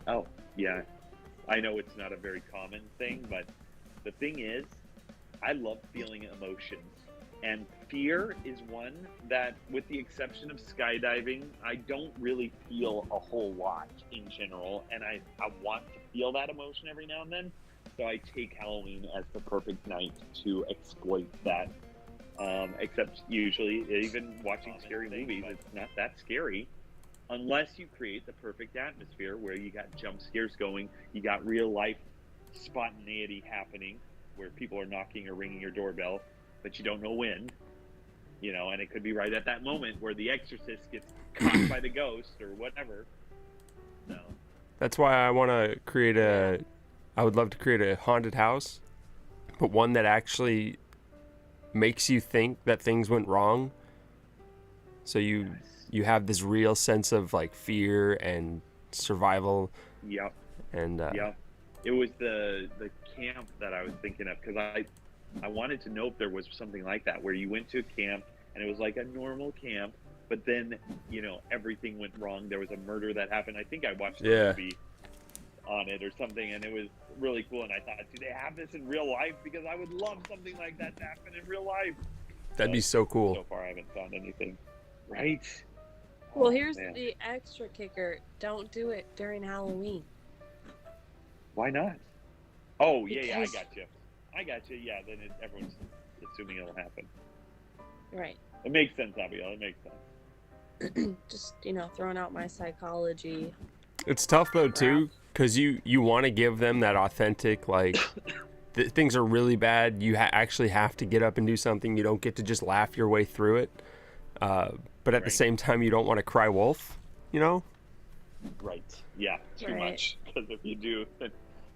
Oh, yeah. I know it's not a very common thing, but the thing is, I love feeling emotions. And fear is one that, with the exception of skydiving, I don't really feel a whole lot in general. And I want to feel that emotion every now and then. So I take Halloween as the perfect night to exploit that. Except usually, even watching scary movies, it's not that scary unless you create the perfect atmosphere where you got jump scares going, you got real life spontaneity happening where people are knocking or ringing your doorbell, but you don't know when, and it could be right at that moment where the exorcist gets caught by the ghost or whatever. So, That's why I want to create Yeah. I would love to create a haunted house, but one that actually makes you think that things went wrong. So yes. you have this real sense of like fear and survival Yep. and Yep. It was the camp that I was thinking of because I wanted to know if there was something like that where you went to a camp and it was like a normal camp, but then everything went wrong. There was a murder that happened. I think I watched a yeah. movie on it or something, and it was really cool. And I thought, do they have this in real life? Because I would love something like that to happen in real life. That'd be But so cool. so far, I haven't found anything. Right? Well, Oh here's man, the extra kicker. Don't do it during Halloween. why not? Oh yeah, I Because, got you. Yeah, then everyone's assuming it'll happen. right. It makes sense, Abigail. It makes sense. Just, throwing out my psychology. It's tough though Crap. too, because you want to give them that authentic like things are really bad. You actually have to get up and do something. You don't get to just laugh your way through it. But at the Right. same time, you don't want to cry wolf. Right. Yeah, too Right. much. Because if you do, then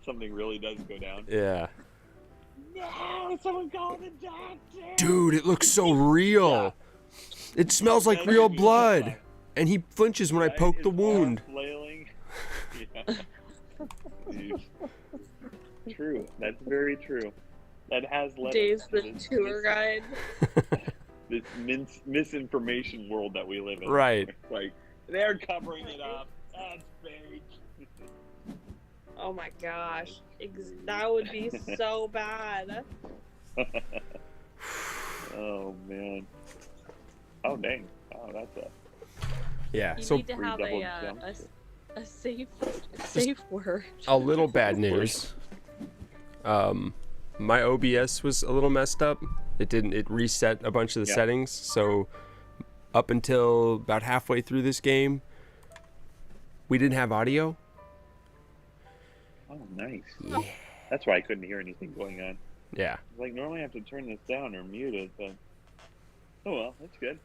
something really does go down. Yeah. No, someone call the doctor. Dude, it looks so real. It smells like That's real me. blood. And he flinches when I Right? poke His the arm wound. flailing. Yeah. Dude. True. That's very true. That has led Dave's us to the this, tour guide. this misinformation world that we live in. Right. Like, they're covering it up. That's fake. Oh my gosh. That would be so bad. Oh, man. Oh, dang. Oh, that's a... Yeah. You So need to have Redoubled a jumps. safe word. a little bad news. My OBS was a little messed up. It reset a bunch of the Yeah. settings. So up until about halfway through this game, we didn't have audio. Oh, nice. Yeah. That's why I couldn't hear anything going on. Yeah. Like, normally I have to turn this down or mute it, but... Oh, well, that's good.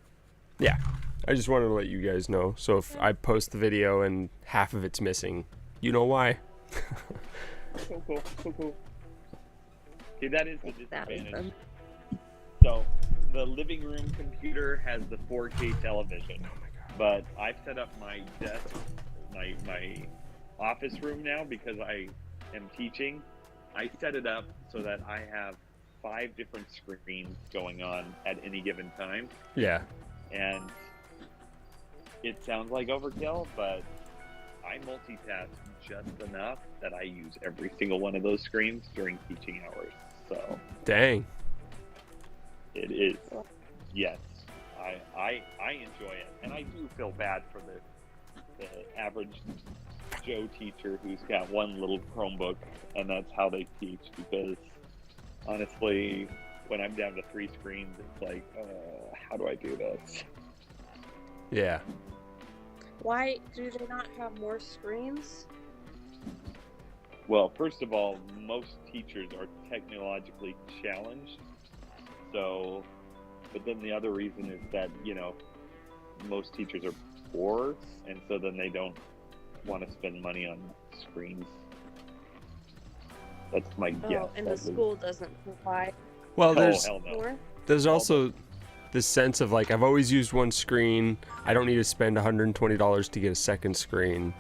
Yeah. I just wanted to let you guys know. So if I post the video and half of it's missing, you know why. Cool. Okay, that is the That is disadvantage. them. So, the living room computer has the 4K television, Oh my god. but I've set up my desk, my office room now because I am teaching. I set it up so that I have 5 different screens going on at any given time, Yeah. and it sounds like overkill, but I multitask just enough that I use every single one of those screens during teaching hours. So Dang. it is, yes, I enjoy it, and I do feel bad for the average Joe teacher who's got one little Chromebook, and that's how they teach. Because honestly, when I'm down to 3 screens, it's like, how do I do this? Yeah. Why do they not have more screens? Well, first of all, most teachers are technologically challenged. So, but then the other reason is that, most teachers are poor, and so then they don't want to spend money on screens. That's my guess. Oh, and the at least. school doesn't provide Well, Oh, there's hell no. more? there's also this sense of like I've always used one screen. I don't need to spend $120 to get a second screen.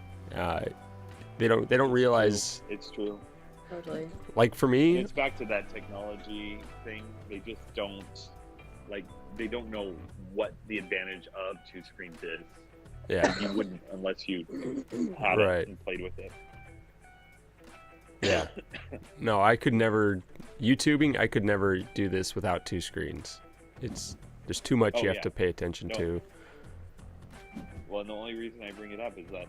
They don't realize, It's true. Totally. like for me, It's back to that technology thing. They just don't, they don't know what the advantage of 2 screens is. yeah. You wouldn't unless you had Right. it and played with it. Yeah. No, I could never. YouTubing, I could never do this without 2 screens. There's too much you have to pay attention to. Well, and the only reason I bring it up is that,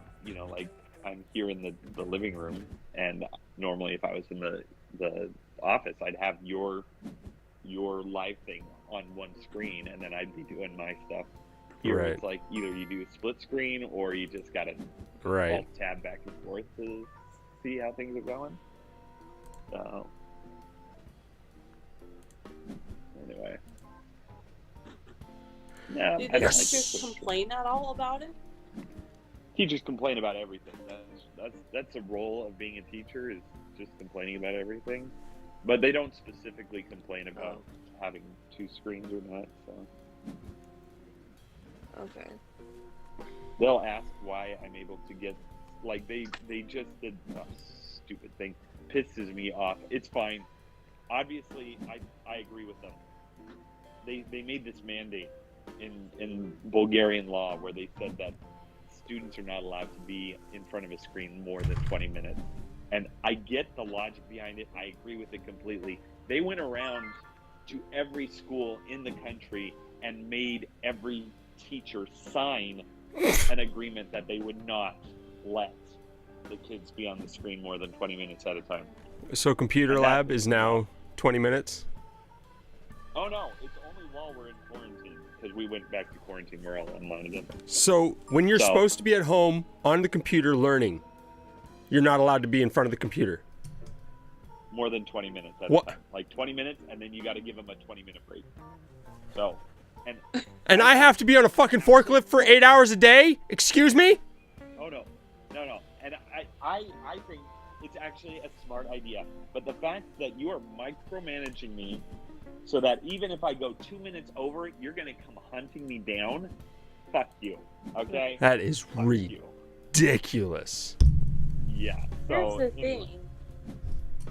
like, I'm here in the living room, and normally if I was in the office, I'd have your live thing on one screen, and then I'd be doing my stuff. Here Right. it's like either you do a split screen or you just got to Right. alt tab back and forth to see how things are going. So, anyway. No, Do I the don't like teachers this. complain at all about it? Teachers complain about everything. That's a role of being a teacher, is just complaining about everything. But they don't specifically complain about having 2 screens or not. So Okay. they'll ask why I'm able to get, like, they just did a stupid thing. Pisses me off. It's fine. Obviously, I agree with them. They made this mandate in Bulgarian law where they said that students are not allowed to be in front of a screen more than 20 minutes. And I get the logic behind it. I agree with it completely. They went around to every school in the country and made every teacher sign an agreement that they would not let the kids be on the screen more than 20 minutes at a time. So computer And that- lab is now 20 minutes? Oh no, it's only while we're in quarantine, because we went back to quarantine. We're all online again. So when you're So- supposed to be at home on the computer learning, you're not allowed to be in front of the computer. More than 20 minutes at What? a time. Like 20 minutes, and then you got to give them a 20-minute break. So, and And I have to be on a fucking forklift for 8 hours a day? Excuse me? oh no. And I think it's actually a smart idea. But the fact that you are micromanaging me so that even if I go 2 minutes over, you're going to come hunting me down, fuck you. Okay? That is Fuck you. ridiculous. Yeah. Here's So, the anyway. thing.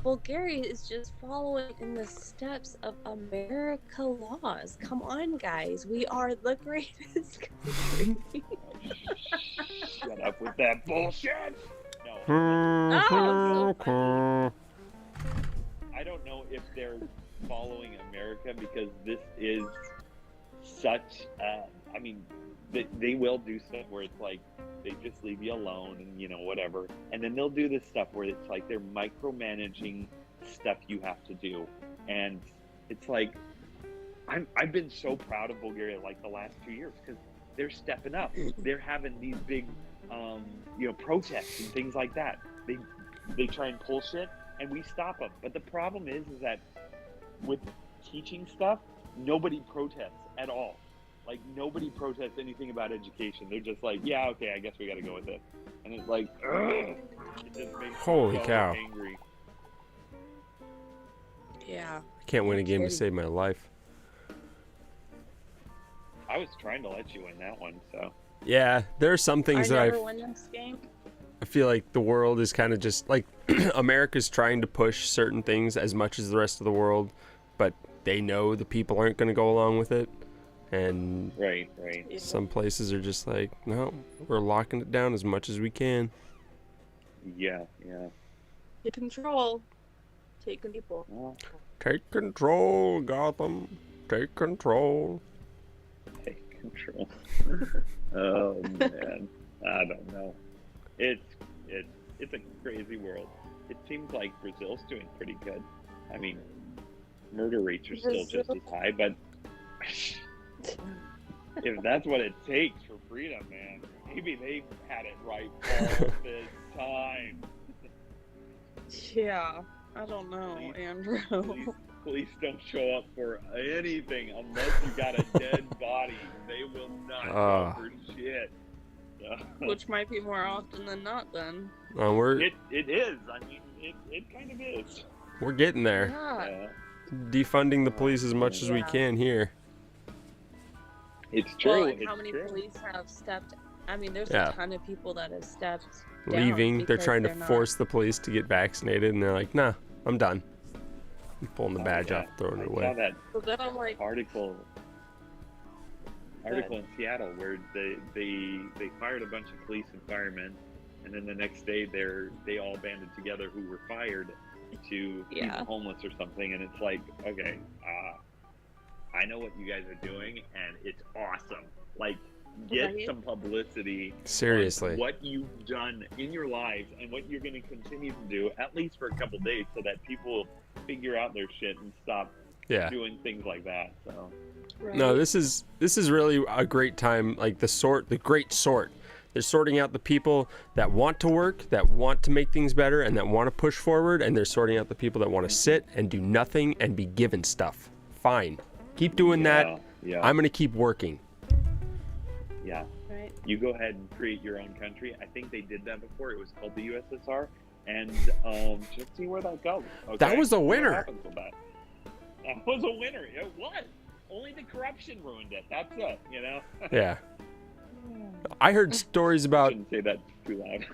Bulgaria is just following in the steps of America laws. Come on, guys. We are the greatest country. Shut up with that bullshit. No. I don't know if they're following America, because this is such I mean, they will do stuff where it's like they just leave you alone and whatever, and then they'll do this stuff where it's like they're micromanaging stuff you have to do, and it's like I've been so proud of Bulgaria like the last 2 years, because they're stepping up. They're having these big protests and things like that. They try and pull shit, and we stop them. But the problem is that with teaching stuff, nobody protests at all. Like, nobody protests anything about education. They're just like, yeah, okay, I guess we got to go with it. And it's like, ugh, it just makes Holy me so cow. angry. Yeah. I can't win a game to save my life. I was trying to let you win that one, so. Yeah, there are some things I that never win this game. I feel like the world is kind of just like America's trying to push certain things as much as the rest of the world, but they know the people aren't going to go along with it. And Right. Yeah. some places are just like, no, we're locking it down as much as we can. Yeah. Take control. Take people. Well, Take control, Gotham. Take control. take control. Oh man, I don't know. It's a crazy world. It seems like Brazil's doing pretty good. I mean, murder rates are still just as high, but if that's what it takes for freedom, man, maybe they've had it right all this time. Yeah. I don't know, Andrew. Police don't show up for anything unless you got a dead body. They will not go for shit. So, Which might be more often than not then. We're it is. I mean, it kind of is. we're getting there. Yeah. Defunding the police as much as we Yeah. can here. It's true. Well, and it's how many true. police have stepped? I mean, there's Yeah. a ton of people that have stepped down Leaving, they're because trying to they're not- force the police to get vaccinated, and they're like, nah, I'm done. I'm pulling the Oh, badge yeah. off, throwing it I saw away. that So then I'm like, article in Seattle where they fired a bunch of police and firemen, and then the next day they all banded together who were fired to feed Yeah. the homeless or something, and it's like, okay, I know what you guys are doing, and it's awesome. Like, get Right. some publicity. Seriously. On what you've done in your lives and what you're going to continue to do, at least for a couple days, so that people will figure out their shit and stop Yeah. doing things like that. So Right. No, this is really a great time. Like the great sort. They're sorting out the people that want to work, that want to make things better, and that want to push forward, and they're sorting out the people that want to sit and do nothing and be given stuff. Fine, keep doing that. Yeah. I'm gonna keep working. Yeah. Right. You go ahead and create your own country. I think they did that before. It was called the USSR, and just see where that goes. Okay? That was a See what winner. happens with that. That was a winner. It was. Only the corruption ruined it. That's it. You know. Yeah. I heard stories about. Shouldn't say that too loud.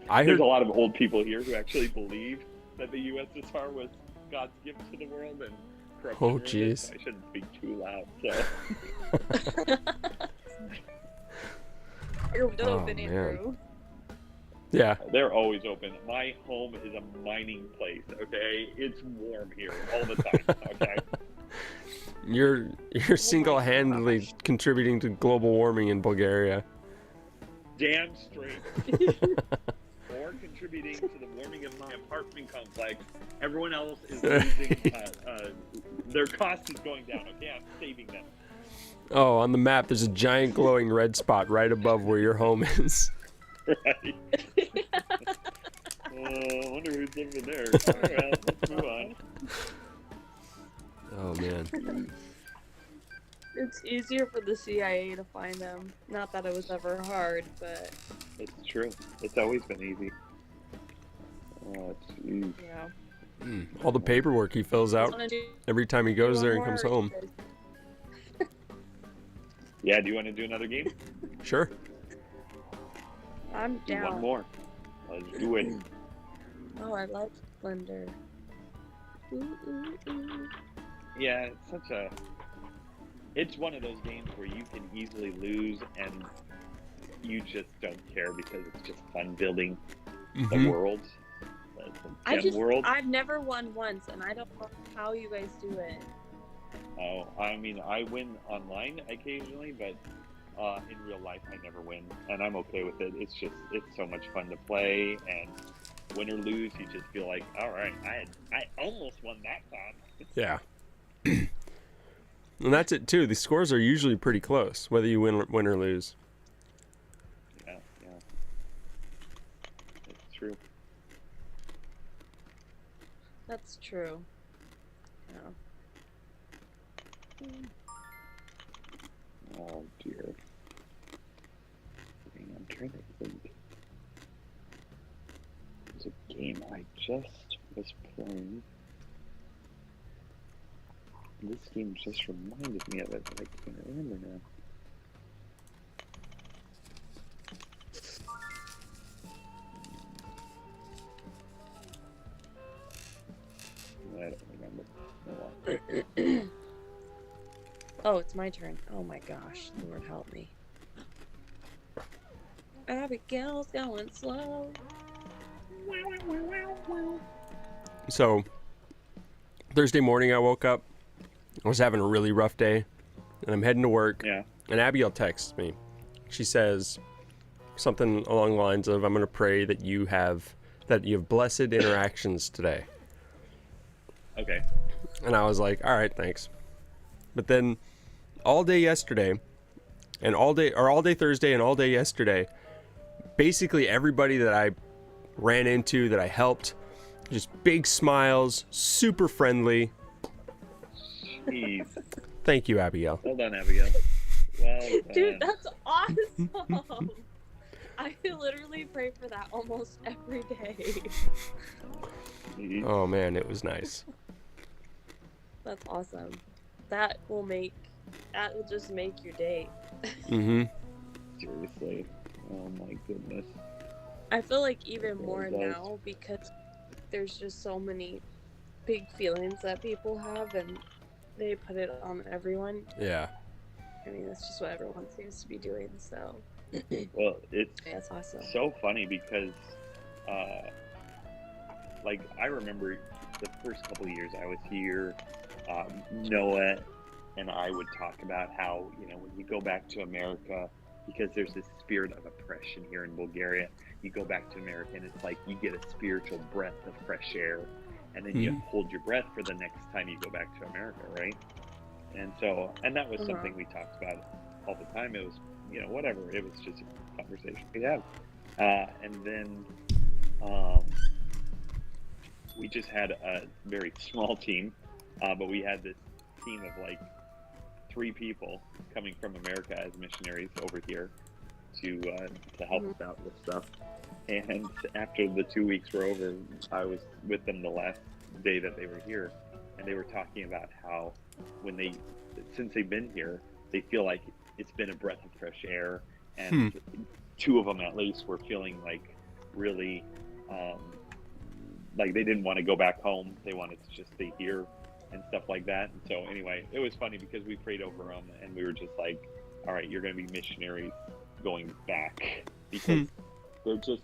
I There's heard. a lot of old people here who actually believe that the USSR was God's gift to the world, and corruption Oh, ruined it, jeez. so I shouldn't speak too loud. So. You're open, man. Andrew. Yeah. They're always open. My home is a mining place, okay? It's warm here all the time, okay? You're single-handedly contributing to global warming in Bulgaria. Damn straight. Or contributing to the warming of my apartment complex. Everyone else is losing, their cost is going down, okay? I'm saving them. Oh, on the map, there's a giant glowing red spot right above where your home is. Right? I wonder who's living there. All right, let's move on. Oh man. It's easier for the CIA to find them. Not that it was ever hard, but It's true. It's always been easy. Oh, jeez. yeah. All the paperwork he fills out Wanna do every time he goes one there and more, comes or home. you guys- Yeah, do you want to do another game? Sure. I'm Do one down. more. Let's do it. Oh, I love Blender. Ooh, ooh, ooh. Yeah, it's one of those games where you can easily lose and you just don't care because it's just fun building the Mhm. worlds. I The gem world. I've never won once, and I don't know how you guys do it. Oh, I mean, I win online occasionally, but in real life, I never win, and I'm okay with it. It's so much fun to play, and win or lose, you just feel like, all right, I almost won that time. Yeah. And that's it too. The scores are usually pretty close, whether you win or lose. Yeah, it's true. That's true. Yeah. Oh dear. I'm trying to think. There's a game I just was playing. This game just reminded me of it, but I can't remember now. I don't remember. Oh, well. Oh, it's my turn. Oh my gosh, Lord help me. Abigail's going slow. So Thursday morning I woke up. I was having a really rough day, and I'm heading to work. Yeah. And Abigail texts me. She says something along the lines of, "I'm going to pray that you have blessed interactions today." Okay. And I was like, "All right, thanks." But then all day yesterday, and all day Thursday and all day yesterday, basically everybody that I ran into, that I helped, just big smiles, super friendly. Jeez. Thank you, Abigail. Well done, Abigail. Well done. Dude, that's awesome. I literally pray for that almost every day. Jeez. Oh man, it was nice. That's awesome. That will just make your day. Mm-hmm. Seriously. Oh my goodness. I feel like even more It does. now because there's just so many big feelings that people have and they put it on everyone. Yeah. I mean, that's just what everyone seems to be doing, so. Well, it's That's awesome. so funny because, uh, like, I remember the first couple of years I was here, Noah and I would talk about how, when you go back to America, because there's this spirit of oppression here in Bulgaria, you go back to America and it's like you get a spiritual breath of fresh air, and then you hold your breath for the next time you go back to America, right? And that was something we talked about all the time. It was, whatever. It was just a conversation we had. And then we just had a very small team, but we had this team of like 3 people coming from America as missionaries over here to help us out with stuff. And after the 2 weeks were over, I was with them the last day that they were here, and they were talking about how since they've been here, they feel like it's been a breath of fresh air, and 2 of them at least were feeling like really like they didn't want to go back home. They wanted to just stay here and stuff like that. And so anyway, it was funny because we prayed over them and we were just like, all right, you're going to be missionaries going back, because they're just,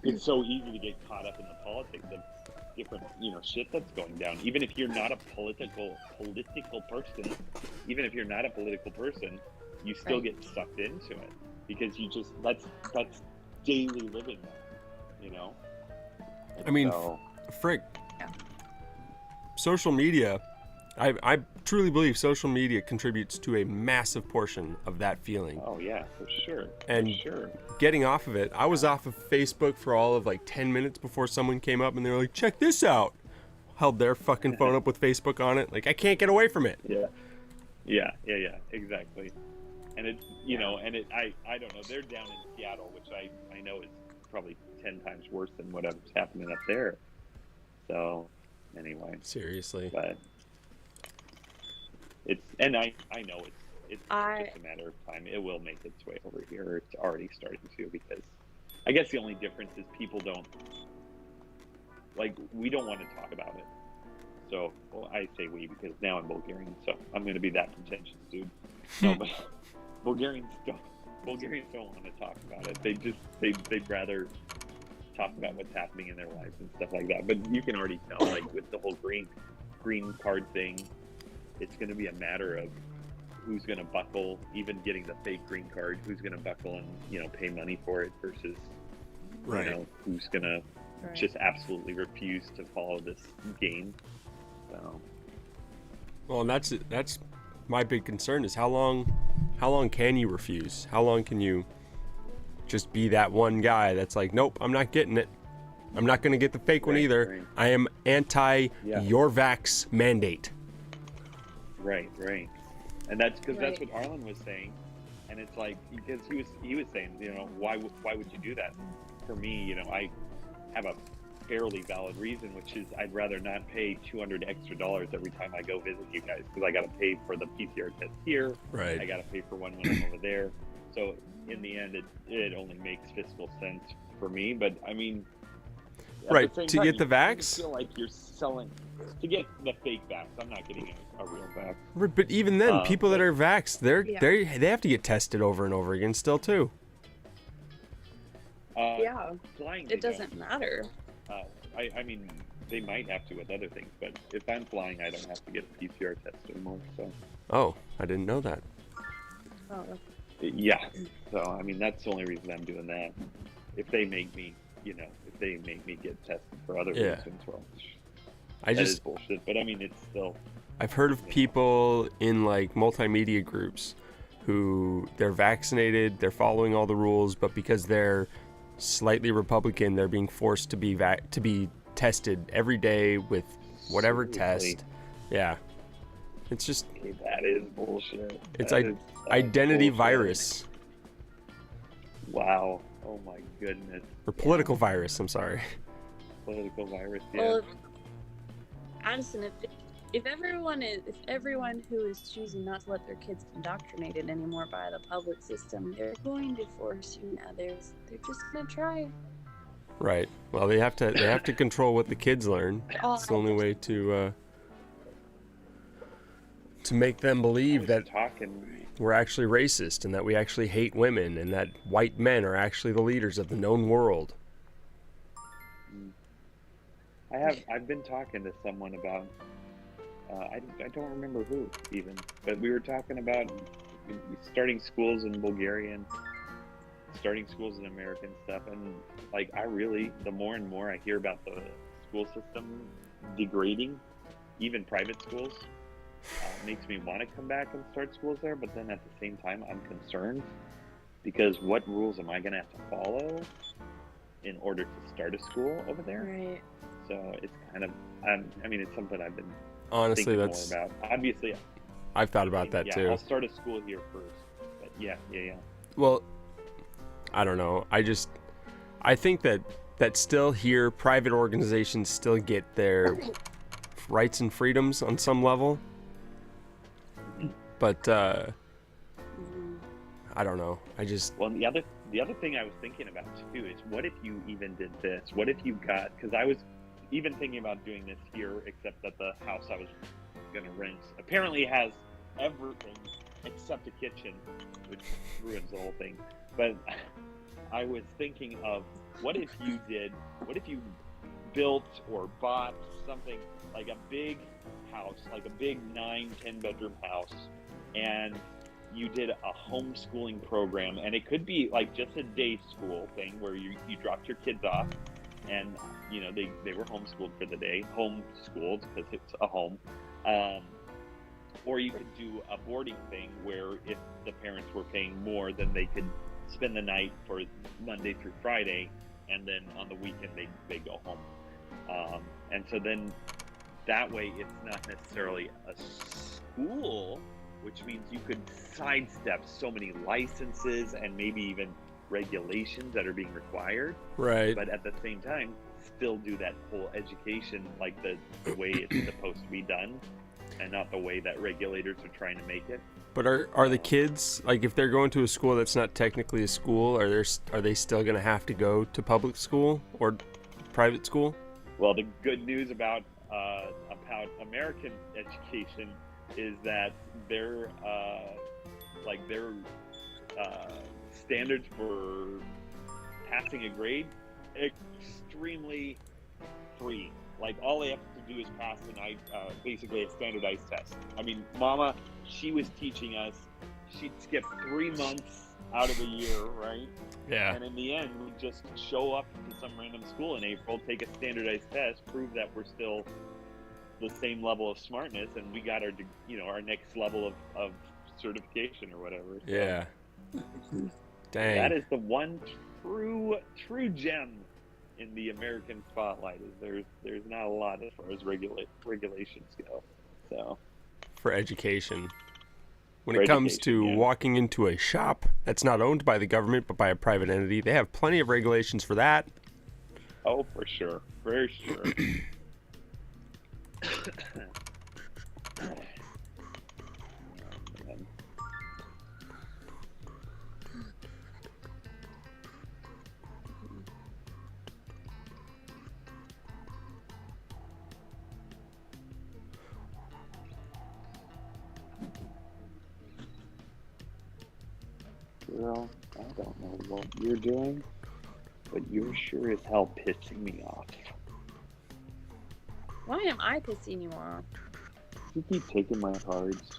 it's so easy to get caught up in the politics of different, shit that's going down. Even if you're not a political person, you still get sucked into it because you just, that's daily living now, And I mean, frick. Yeah. Social media, I truly believe social media contributes to a massive portion of that feeling. Oh yeah, for sure. And getting off of it, I was off of Facebook for all of like 10 minutes before someone came up and they were like, check this out. Held their fucking phone up with Facebook on it. Like, I can't get away from it. Yeah, exactly. And it's, I don't know, they're down in Seattle, which I know is probably 10 times worse than whatever's happening up there. So anyway, seriously, but I know it's just a matter of time. It will make its way over here. It's already starting to, because I guess the only difference is people don't, like, we don't want to talk about it. So, well, I say we because now I'm Bulgarian, so I'm going to be that pretentious dude. No, but Bulgarians don't want to talk about it. They'd rather talk about what's happening in their lives and stuff like that. But you can already tell, like, with the whole green card thing, it's going to be a matter of who's going to buckle, even getting the fake green card, who's going to buckle and, pay money for it versus, who's going to just absolutely refuse to follow this game. So. Well, and that's my big concern is how long can you refuse? How long can you just be that one guy that's like, nope, I'm not getting it. I'm not going to get the fake one either. Right. I am anti your vax mandate. Right. And that's because that's what Arlen was saying. And it's like, because he was saying, why would you do that? For me, I have a fairly valid reason, which is I'd rather not pay $200 extra every time I go visit you guys, because I got to pay for the PCR test here. Right. I got to pay for one when I'm over there. So in the end, it only makes fiscal sense for me. But I mean, right, to get the vax, you feel like you're selling to get the fake vax. I'm not getting a real vax. Right, but even then, people that are vaxxed, they have to get tested over and over again still too. Flying, it doesn't matter. I mean, they might have to with other things, but if I'm flying, I don't have to get a PCR test anymore. So. Oh, I didn't know that. Oh. Yeah. So I mean, that's the only reason I'm doing that. If they make me, get tested for other reasons, well, that is bullshit. But I mean, it's still. I've heard of people in like multimedia groups who they're vaccinated, they're following all the rules, but because they're slightly Republican, they're being forced to be tested every day with whatever test. Yeah. It's just that is bullshit. It's like identity bullshit. Virus. Wow. Oh my goodness. Or political virus, I'm sorry. Political virus, yeah. Well, Addison, if everyone who is choosing not to let their kids get indoctrinated anymore by the public system, they're going to force you now. They're just gonna try. Right. Well, they have to control what the kids learn. It's the only way to to make them believe that talking. we're actually racist and that we actually hate women and that white men are actually the leaders of the known world. I've been talking to someone about I don't remember who even, but we were talking about starting schools in Bulgaria and starting schools in America and stuff, and like the more and more I hear about the school system degrading, even private schools, makes me want to come back and start schools there. But then at the same time, I'm concerned because what rules am I going to have to follow in order to start a school over there? Right. So it's kind of, I mean, it's something I've been Honestly, thinking that's more about. Obviously, I've thought about that yeah, too. I'll start a school here first. But yeah. Well, I don't know. I think that still here, private organizations still get their rights and freedoms on some level. But I don't know. Well, the other thing I was thinking about too is, what if you even did this? What if you got? Because I was even thinking about doing this here, except that the house I was going to rent apparently has everything except a kitchen, which ruins the whole thing. But I was thinking of, what if you built or bought something like a big house, like a big 9-10 bedroom house, and you did a homeschooling program, and it could be like just a day school thing where you dropped your kids off and they were homeschooled for the day, homeschooled because it's a home, or you could do a boarding thing where if the parents were paying more, then they could spend the night for Monday through Friday, and then on the weekend they go home, and so then that way it's not necessarily a school, which means you could sidestep so many licenses and maybe even regulations that are being required. Right. But at the same time, still do that whole education like the way it's supposed to be done, and not the way that regulators are trying to make it. But are the kids, like, if they're going to a school that's not technically a school, are they still going to have to go to public school or private school? Well, the good news about American education is that their standards for passing a grade extremely free. Like, all they have to do is pass basically a standardized test. I mean, Mama, she was teaching us, she'd skip 3 months out of the year, right? Yeah. And in the end, we just show up to some random school in April, take a standardized test, prove that we're still the same level of smartness, and we got our next level of certification or whatever. So Yeah. Dang. that is the one true gem in the American spotlight. Is there's not a lot as far as regulations go. So For education. When For it comes education, to yeah. walking into a shop that's not owned by the government but by a private entity, they have plenty of regulations for that. oh, for sure, for sure. Man. Girl, I don't know what you're doing, but you're sure as hell pissing me off. Why am I pissing you off? You keep taking my cards.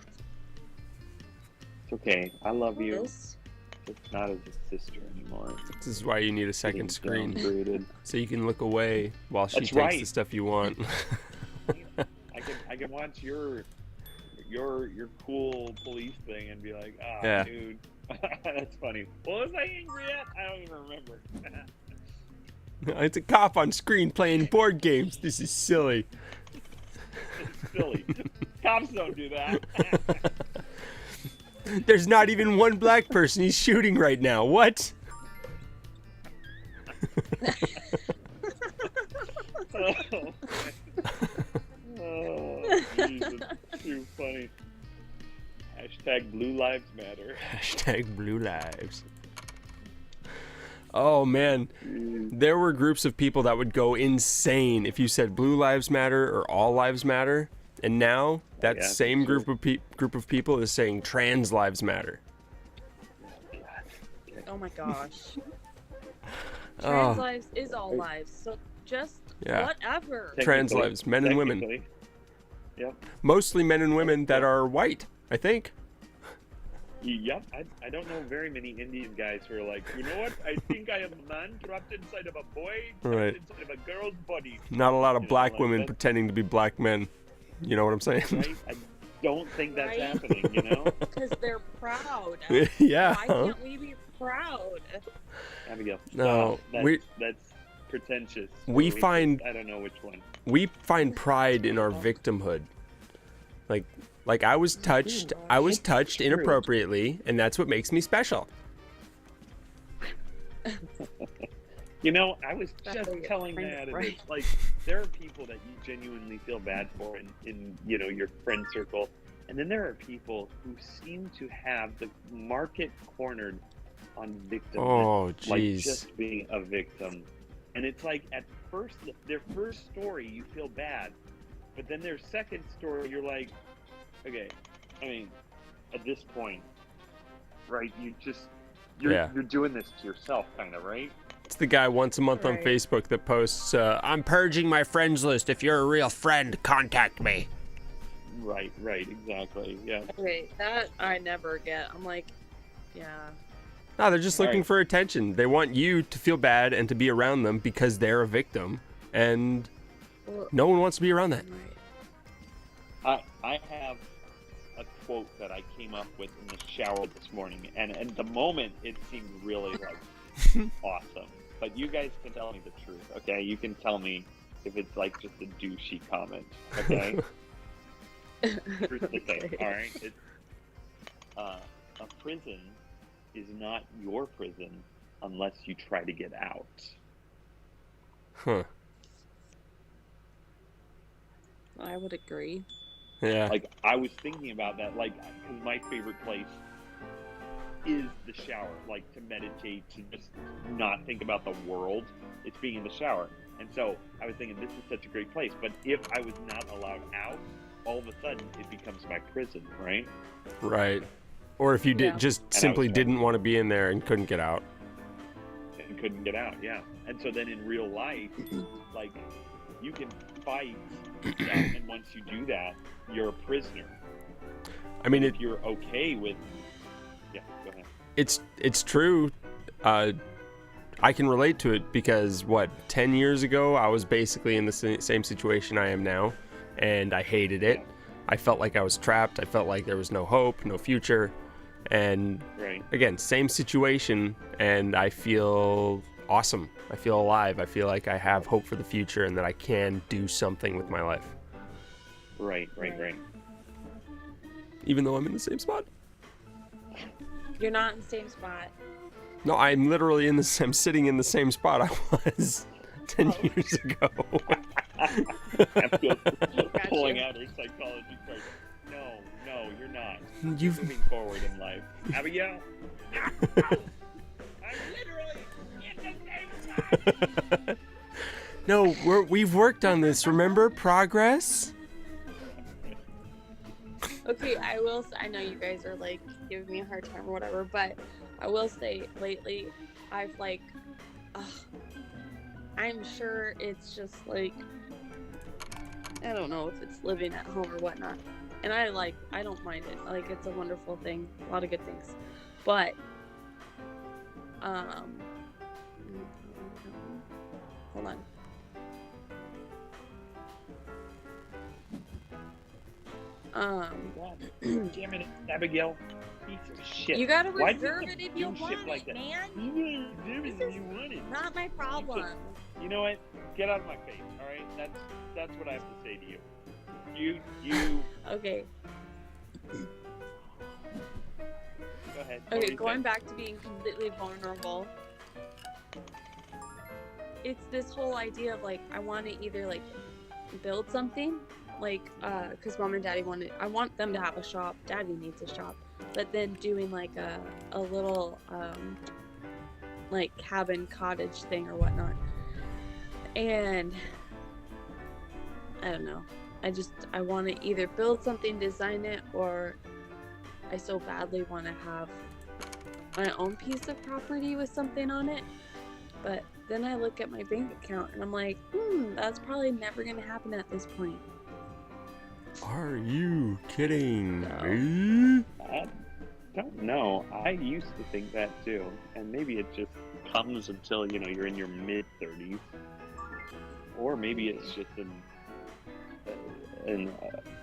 It's okay. I love you. This? Just not as a sister anymore. This is why you need a second screen, Downgraded. so you can look away while she That's takes right. the stuff you want. I can watch your cool police thing and be like, Yeah. dude, that's funny. What was I angry at? I don't even remember. It's a cop on screen playing board games. This is silly. It's silly. Cops don't do that. There's not even one black person he's shooting right now. What? Oh, Jesus. Too funny. Hashtag Blue Lives Matter. Hashtag Blue Lives. Oh man, there were groups of people that would go insane if you said Blue Lives Matter or All Lives Matter, And now that Yeah, same sure. group of people is saying trans lives matter. Oh my gosh. Oh. Trans lives is all lives. So just Yeah. whatever. Trans Technically- lives, men and women. technically. Yep. Mostly men and women that are white, I think. Yep. I don't know very many Indian guys who are like, you know what? I think I am a man trapped inside of a boy, trapped Right. inside of a girl's body. Not a lot of You know, black like women that- pretending to be black men. You know what I'm saying? Right? I don't think that's Right? happening, you know? Because they're proud. Yeah. Why can't we be proud? Abigail, No, stop. That's pretentious. we Or find- I don't know which one. We find pride in our victimhood. Like I was touched inappropriately, and that's what makes me special. You know, I was That's just where you're telling kind that of this. right. Like, there are people that you genuinely feel bad for in you know, your friend circle, and then there are people who seem to have the market cornered on victimhood, Oh, like jeez. just being a victim. And it's like at first, their first story, you feel bad, but then their second story, you're like, okay, I mean, at this point, right? You're doing this to yourself, kind of, right? It's the guy once a month on Right. Facebook that posts, "I'm purging my friends list. If you're a real friend, contact me." Right, exactly, yeah. Wait, that I never get. I'm like, yeah. No, they're just looking Right. for attention. They want you to feel bad and to be around them because they're a victim, and Well, no one wants to be around that. right. I have a quote that I came up with in the shower this morning, and at the moment it seemed really like awesome. But you guys can tell me the truth, okay? You can tell me if it's like just a douchey comment, okay? Truth to say, Okay. all right? It's, a prison is not your prison unless you try to get out. Huh. I would agree. Yeah. Like, I was thinking about that, like, because my favorite place is the shower, like, to meditate, to just not think about the world. It's being in the shower. And so I was thinking, this is such a great place. But if I was not allowed out, all of a sudden it becomes my prison, right? Right. Or if you did Yeah. just I simply was- didn't want to be in there and couldn't get out. And couldn't get out, yeah. And so then in real life, like, you can fight that, and once you do that, you're a prisoner. I mean, If you're okay with... Yeah, go ahead. it's true. I can relate to it because 10 years ago I was basically in the same situation I am now, and I hated it. Yeah. I felt like I was trapped. I felt like there was no hope, no future. And Right. again, same situation, and I feel awesome. I feel alive. I feel like I have hope for the future and that I can do something with my life, Right. even though I'm in the same spot. You're not in the same spot. No, I'm literally I'm sitting in the same spot I was 10 years ago. Abigail's Gotcha. pulling out her psychology card. No, you're not. You've Moving forward in life. Abigail? I'm literally in the same spot. No, we've worked on this. Remember progress? Okay, I know you guys are like giving me a hard time or whatever, but I will say lately I've like, I'm sure it's just like, I don't know if it's living at home or whatnot. And I don't mind it. Like, it's a wonderful thing. A lot of good things. But, hold on. God damn it, Abigail. Piece of shit. You gotta Why'd you reserve it if you do shit want like it, that? man. You do it This if you want it. Not my problem. You know what? Get out of my face, alright? That's what I have to say to you. You Okay. go ahead. What were Okay, you going saying? back to being completely vulnerable. It's this whole idea of like, I want to either like build something, like, cause mom and daddy I want them to have a shop. Daddy needs a shop, but then doing like a little, like cabin cottage thing or whatnot. And I don't know. I want to either build something, design it, or I so badly want to have my own piece of property with something on it. But then I look at my bank account and I'm like, that's probably never going to happen at this point. Are you kidding No. me? I don't know. I used to think that too, and maybe it just comes until you're in your mid-30s, or maybe it's just an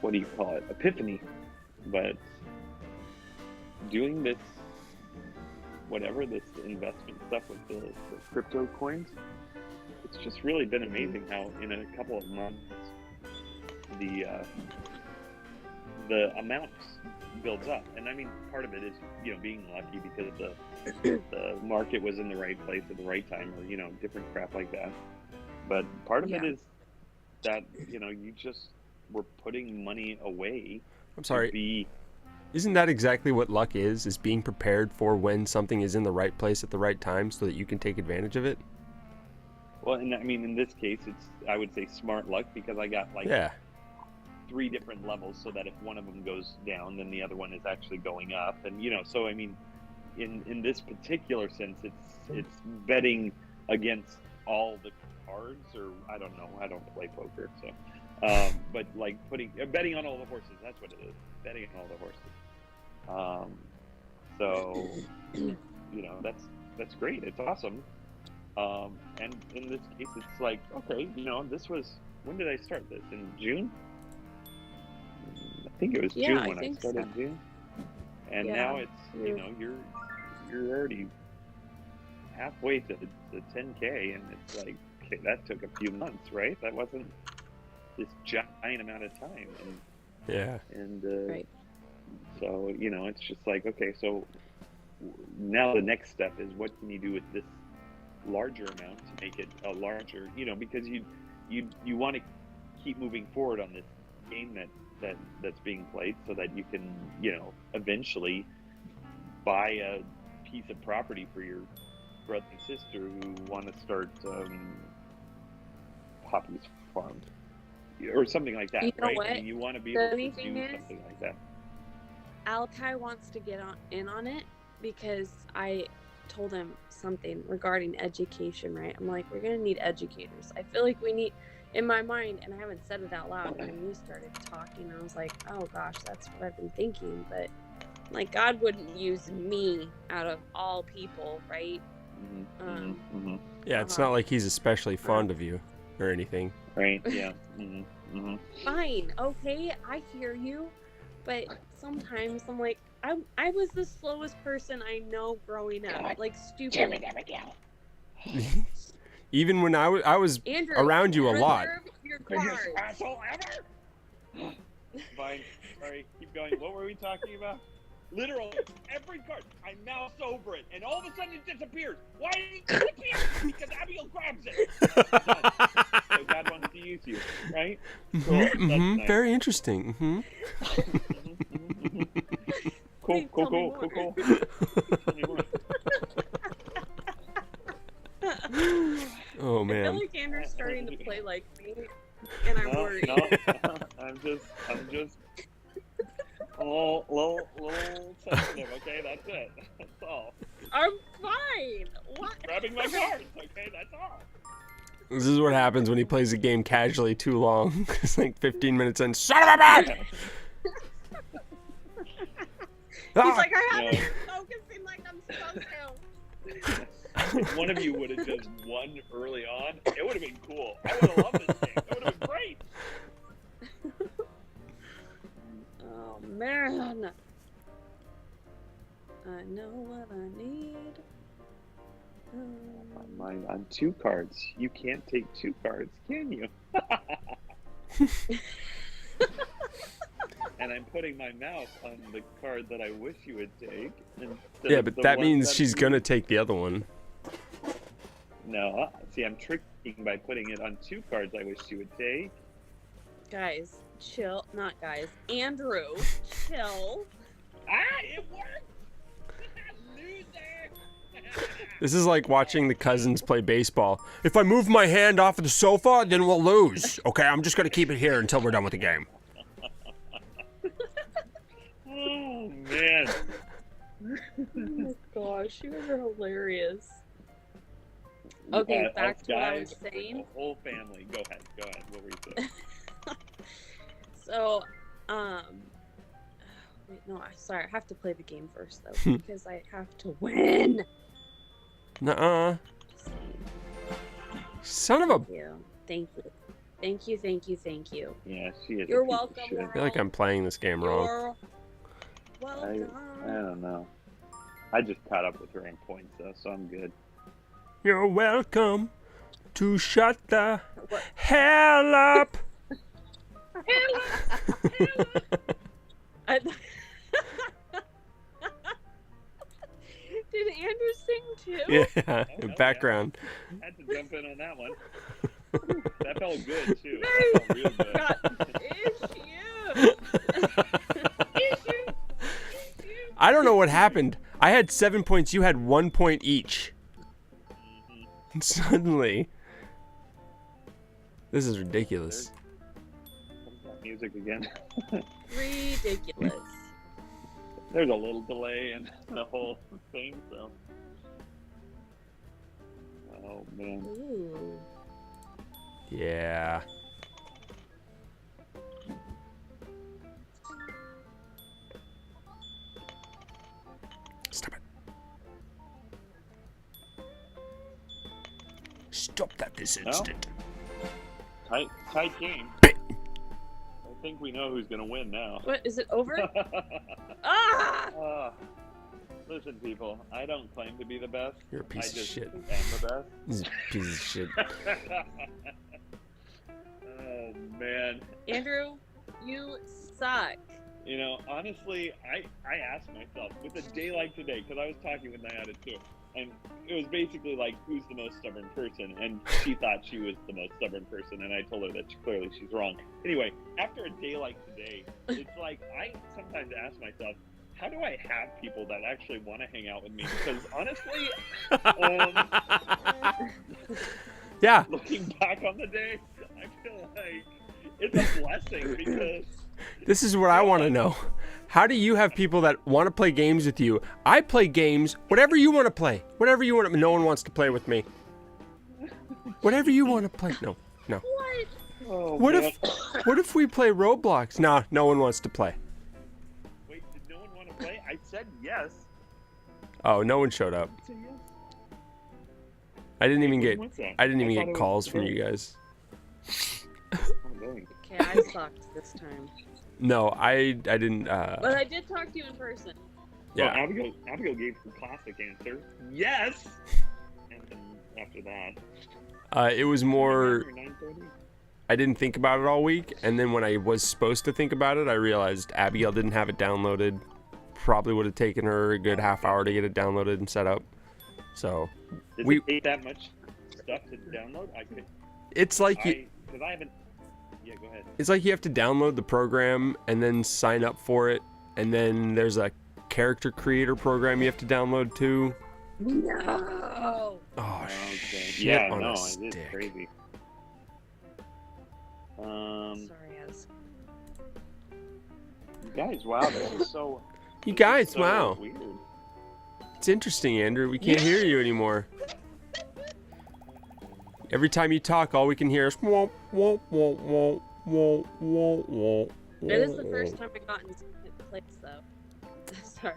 what do you call it? Epiphany. But doing this, whatever this investment stuff with the crypto coins, it's just really been amazing how in a couple of months the amount builds up. And I mean, part of it is being lucky because the market was in the right place at the right time, or different crap like that. But part of it is that you just were putting money away. I'm sorry. Isn't that exactly what luck is being prepared for when something is in the right place at the right time so that you can take advantage of it? Well, and I mean, in this case, I would say smart luck, because I got 3 different levels, so that if one of them goes down, then the other one is actually going up. And so I mean, in this particular sense, it's betting against all the cards, or I don't know, I don't play poker, so but like betting on all the horses, that's what it is, betting on all the horses. So that's great, it's awesome. And in this case, it's like, okay, this was, when did I start this? In June? I think it was June when I started. So. June. And now it's, you're already halfway to the 10K, and it's like, okay, that took a few months, right? That wasn't this giant amount of time. And right. So, it's just like, okay, so now the next step is, what can you do with this larger amount to make it a larger, because you want to keep moving forward on this game that's being played, so that you can eventually buy a piece of property for your brother and sister who want to start Poppy's farm or something like that. Right? What? I mean, you want to be able to do something like that. Alki wants to get in on it, because I told him something regarding education, right? I'm like, we're gonna need educators. I feel like we need, in my mind, and I haven't said it out loud, when you started talking, I was like, oh gosh, that's what I've been thinking. But like, God wouldn't use me out of all people, right? Yeah, it's not like he's especially fond of you or anything. Right, yeah. Fine, okay, I hear you. But sometimes I'm like, I was the slowest person I know growing up. Like, stupid. Even when I was Andrew, around you a lot. Your cards. Asshole ever! Fine, sorry, keep going. What were we talking about? Literally, every card, I'm mouse over it, and all of a sudden it disappears. Why did it disappear? Because Abigail grabs it. So God wants to use you, right? Cool. Nice. Very interesting. Cool. Oh man. I feel like Andrew's starting to play like me, and I'm worried. No, I'm just a little sensitive. Okay, that's it. That's all. I'm fine. What? Grabbing my cards. Okay, that's all. This is what happens when he plays a game casually too long. It's like 15 minutes in. Son of a bitch! He's like, I haven't been focusing like I'm supposed to. If one of you would have just won early on, it would have been cool. I would have loved this game. It would have been great. Oh man, I know what I need. On 2 cards. You can't take 2 cards, can you? And I'm putting my mouse on the card that I wish you would take. Yeah, but that means she's gonna take the other one. No, see, I'm tricking by putting it on 2 cards I wish you would take. Guys, chill. Not guys. Andrew, chill. Ah, it worked! Loser! This is like watching the cousins play baseball. If I move my hand off of the sofa, then we'll lose. Okay, I'm just gonna keep it here until we're done with the game. Oh man. Oh my gosh, you guys are hilarious. Okay, Us back to what I was guys, saying. The whole family. Go ahead. What were you saying? So, wait, no, sorry, I have to play the game first though because I have to win. Nuh-uh. Son of a... Thank you, thank you, thank you, thank you. Yeah, she is. You're a piece of welcome, shit. I feel like I'm playing this game wrong. You're welcome. I don't know. I just caught up with her in points though, so I'm good. You're welcome to shut the What? hell up. I- Did Andrew sing too? Yeah, Oh, in hell background. I had to jump in on that one. That felt good too. Very That felt real good. Issue. I don't know what happened. I had 7 points. You had 1 point each. And suddenly, this is ridiculous. Comes that music again. Ridiculous. There's a little delay in the whole thing, so. Oh man. Ooh. Yeah. Stop it. Stop that this instant. Tight game. I think we know who's gonna win now. What is it over? Ah! Listen, people, I don't claim to be the best. You're a piece I of just shit. am the best. This is a piece of shit. Oh man. Andrew, you suck. You know, honestly, I asked myself with a day like today, because I was talking with Nyada too, and it was basically like, who's the most stubborn person? And she thought she was the most stubborn person, and I told her that clearly she's wrong. Anyway, after a day like today, it's like I sometimes ask myself, how do I have people that actually want to hang out with me? Because honestly, Yeah. looking back on the day, I feel like it's a blessing because This is what I want to know. How do you have people that want to play games with you? I play games, whatever you want to play. Whatever you want to, no one wants to play with me. Whatever you want to play. No. What? oh, What man. if we play Roblox? Nah, no one wants to play. Wait, did no one want to play? I said yes. Oh, no one showed up. I said yes. I didn't even What's that? I didn't even thought get it was calls from good. you guys. Oh, dang. Okay, I sucked this time. No, I didn't But I did talk to you in person. yeah. Well, Abigail gave some classic answers. Yes. And then after that, It was more 9:30. I didn't think about it all week, and then when I was supposed to think about it, I realized Abigail didn't have it downloaded. Probably would have taken her a good half hour to get it downloaded and set up. So Did we- it take that much stuff to download? I could. it's like you, Because I haven't. Yeah, go ahead. it's like you have to download the program and then sign up for it, and then there's a character creator program you have to download too. No. Oh Okay. shit Yeah, on no, a it is stick. crazy. Sorry, Az. You guys, wow, this is so. You this is guys, so wow. Weird. It's interesting, Andrew. We can't hear you anymore. Every time you talk, all we can hear is womp womp womp womp womp womp womp. It is the first time I got in second place, though. Sorry,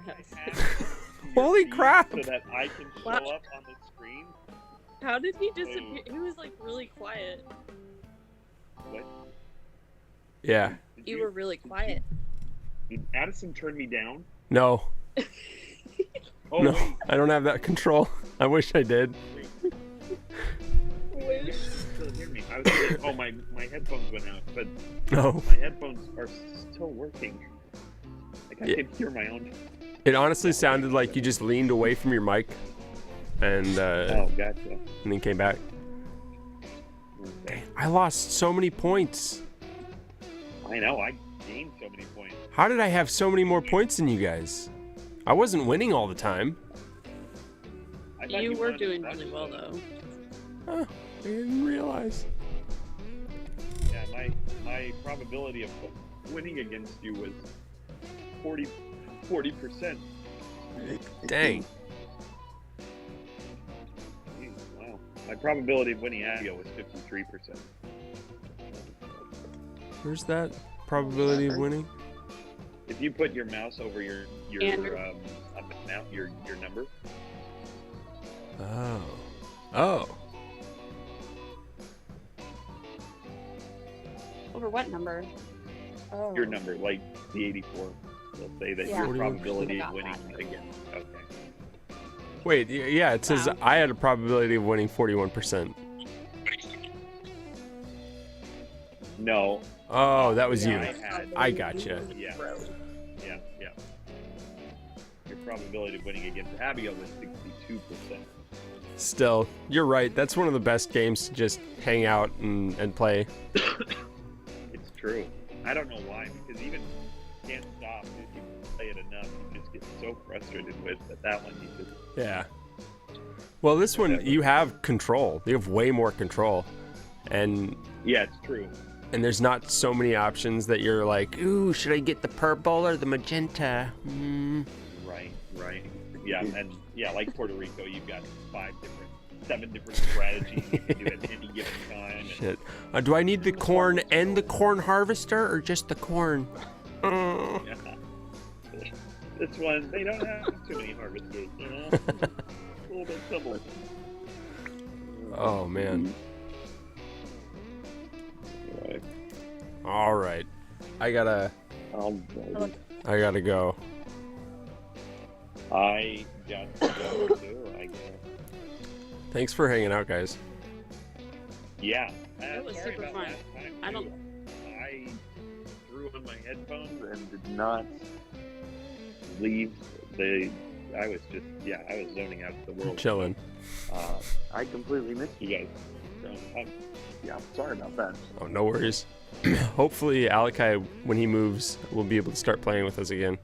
Az. Holy crap! So that I can show Wow. up on the screen. How did he disappear? He was like really quiet. What? Yeah. Did You were really quiet. Did Addison turn me down? No. Oh, No. wait. I don't have that control. I wish I did. Wait. You still hear me? I was thinking, oh, my headphones went out, but No. my headphones are still working. Like I Yeah. can hear my own. It honestly sounded like you just leaned away from your mic and Oh, gotcha. then came back. Okay. I lost so many points. I know. I gained so many points. How did I have so many more points than you guys? I wasn't winning all the time. I thought You were won doing as really much, well though. Oh, I didn't realize. Yeah, my probability of winning against you was 40%. Dang. Jeez, wow. My probability of winning Abigail was 53%. Where's that probability of winning? If you put your mouse over your Andrew. up and down your number, Oh. Oh. Over what number? Oh. your number, like the 84, they'll say that Yeah. your probability Got of winning that. again. Okay. Wait, yeah, it says Wow. I had a probability of winning 41%. No. Oh, that was you. Yeah. I gotcha. Yeah. Yeah. Yeah. Your probability of winning against Abigail was 62%. Still, you're right. That's one of the best games to just hang out and play. It's true. I don't know why, because even Can't Stop, if you play it enough, you just get so frustrated with. But that one, you just Yeah. Well, this one, you have control. You have way more control. And yeah, it's true. there's not so many options that you're like, ooh, should I get the purple or the magenta? Right. Yeah, and yeah, like Puerto Rico, you've got 7 different strategies you can do at any given time. And Shit. Do I need the corn and the corn harvester or just the corn? yeah. This one, they don't have too many harvesters, you know? A little bit simple. Oh, man. Right. All right. I gotta go. I got to go too, I guess. Thanks for hanging out, guys. Yeah. That was Sorry super about fun. last time, I don't- too. I threw on my headphones and did not leave I was zoning out the world. Chilling. I completely missed you guys. So, I'm sorry about that. Oh, no worries. Hopefully, Alakai, when he moves, will be able to start playing with us again.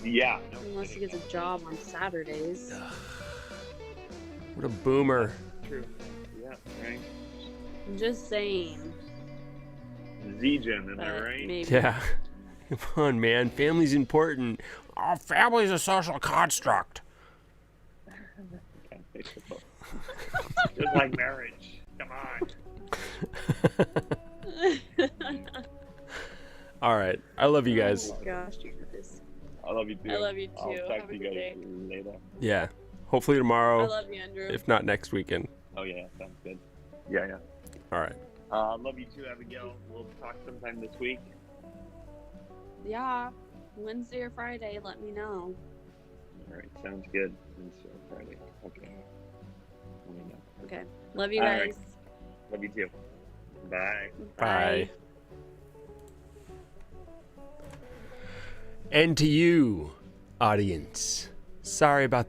Yeah. No, Unless he gets a job on Saturdays. What a boomer. True. Yeah, right. I'm just saying. Z-Gen, am But I right? maybe. Yeah. Come on, man. Family's important. Oh, family's a social construct. Just like marriage. Come on. All right. I love you guys. Oh my gosh, Travis. I love you too. I love you I'll too. talk Have to a you good guys day. later. Yeah. Hopefully tomorrow, I love you, Andrew. if not next weekend. Oh yeah, sounds good. Yeah. All right. Love you too, Abigail. We'll talk sometime this week. Yeah. Wednesday or Friday, let me know. All right, sounds good. Wednesday or Friday. Okay. Let me know. Okay. Love you All guys. right. Love you too. Bye. Bye. And to you, audience, sorry about